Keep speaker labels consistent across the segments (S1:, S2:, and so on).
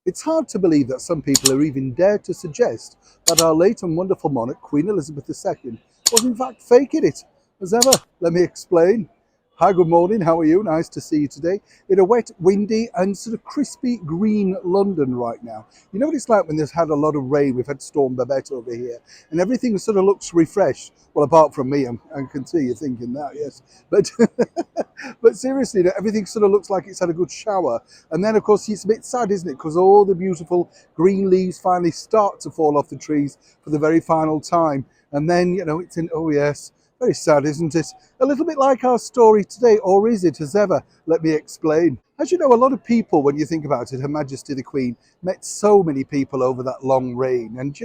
S1: It's hard to believe that some people are even dare to suggest that our late and wonderful monarch, Queen Elizabeth II, was in fact faking it. As ever, let me explain. Hi, good morning. How are you? Nice to see you today. In a wet, windy, and sort of crispy green London right now. You know what it's like when there's had a lot of rain? We've had Storm Babette over here, and everything sort of looks refreshed. Well, apart from me, I can see you thinking that, yes. But but seriously, everything sort of looks like it's had a good shower. And then, of course, it's a bit sad, isn't it? Because all the beautiful green leaves finally start to fall off the trees for the very final time. And then, it's in, oh yes, very sad, isn't it? A little bit like our story today, or is it? As ever, let me explain. As you know, a lot of people, when you think about it, Her Majesty the Queen met so many people over that long reign. And,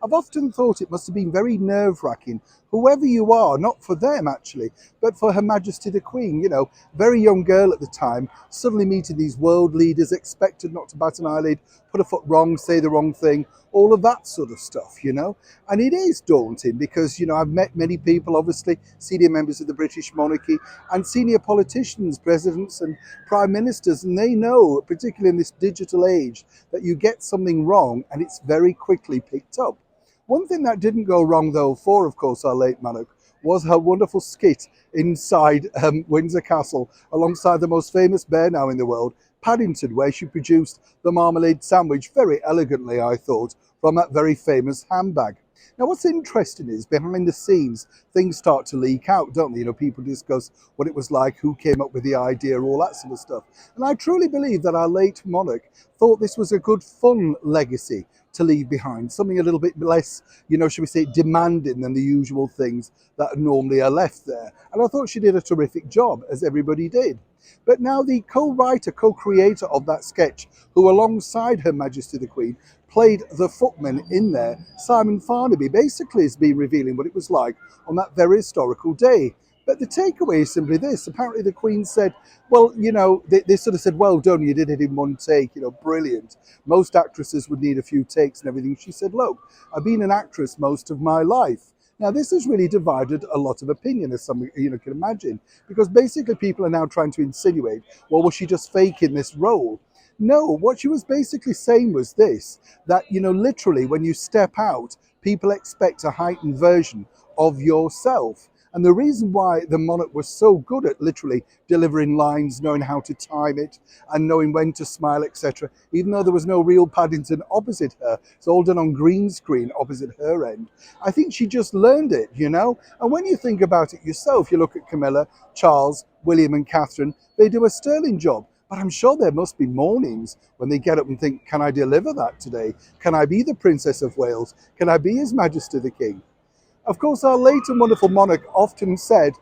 S1: I've often thought it must have been very nerve-wracking, whoever you are, not for them actually, but for Her Majesty the Queen, very young girl at the time, suddenly meeting these world leaders, expected not to bat an eyelid, put a foot wrong, say the wrong thing, all of that sort of stuff. And it is daunting because, I've met many people, obviously, senior members of the British monarchy and senior politicians, presidents and prime ministers, and they know, particularly in this digital age, that you get something wrong and it's very quickly picked up. One thing that didn't go wrong, though, for, of course, our late monarch, was her wonderful skit inside Windsor Castle, alongside the most famous bear now in the world, Paddington, where she produced the marmalade sandwich very elegantly, I thought, from that very famous handbag. Now, what's interesting is behind the scenes, things start to leak out, don't they? People discuss what it was like, who came up with the idea, all that sort of stuff. And I truly believe that our late monarch thought this was a good, fun legacy to leave behind, something a little bit less, should we say, demanding than the usual things that normally are left there. And I thought she did a terrific job, as everybody did. But now the co-writer, co-creator of that sketch, who alongside Her Majesty the Queen played the footman in there, Simon Farnaby, basically has been revealing what it was like on that very historical day. But the takeaway is simply this. Apparently the Queen said, well, they sort of said, well done, you did it in one take, brilliant. Most actresses would need a few takes and everything. She said, look, I've been an actress most of my life. Now, this has really divided a lot of opinion, as some can imagine, because basically people are now trying to insinuate, well, was she just faking this role? No, what she was basically saying was this, that, literally when you step out, people expect a heightened version of yourself. And the reason why the monarch was so good at literally delivering lines, knowing how to time it and knowing when to smile, etc., even though there was no real Paddington opposite her, it's all done on green screen opposite her end. I think she just learned it. And when you think about it yourself, you look at Camilla, Charles, William and Catherine, they do a sterling job. But I'm sure there must be mornings when they get up and think, can I deliver that today? Can I be the Princess of Wales? Can I be His Majesty the King? Of course, our late and wonderful monarch often said,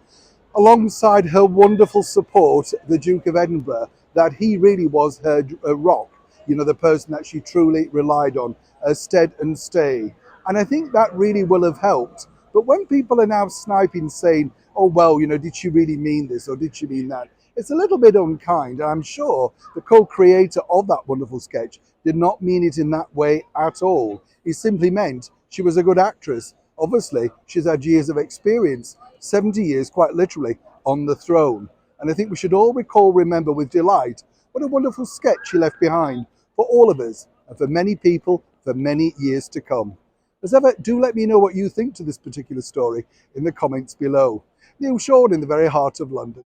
S1: alongside her wonderful support, the Duke of Edinburgh, that he really was her rock, the person that she truly relied on, a stead and stay. And I think that really will have helped. But when people are now sniping saying, oh, well, did she really mean this or did she mean that? It's a little bit unkind. I'm sure the co-creator of that wonderful sketch did not mean it in that way at all. He simply meant she was a good actress. Obviously, she's had years of experience, 70 years quite literally, on the throne. And I think we should all remember with delight what a wonderful sketch she left behind for all of us and for many people for many years to come. As ever, do let me know what you think to this particular story in the comments below. Neil Sean in the very heart of London.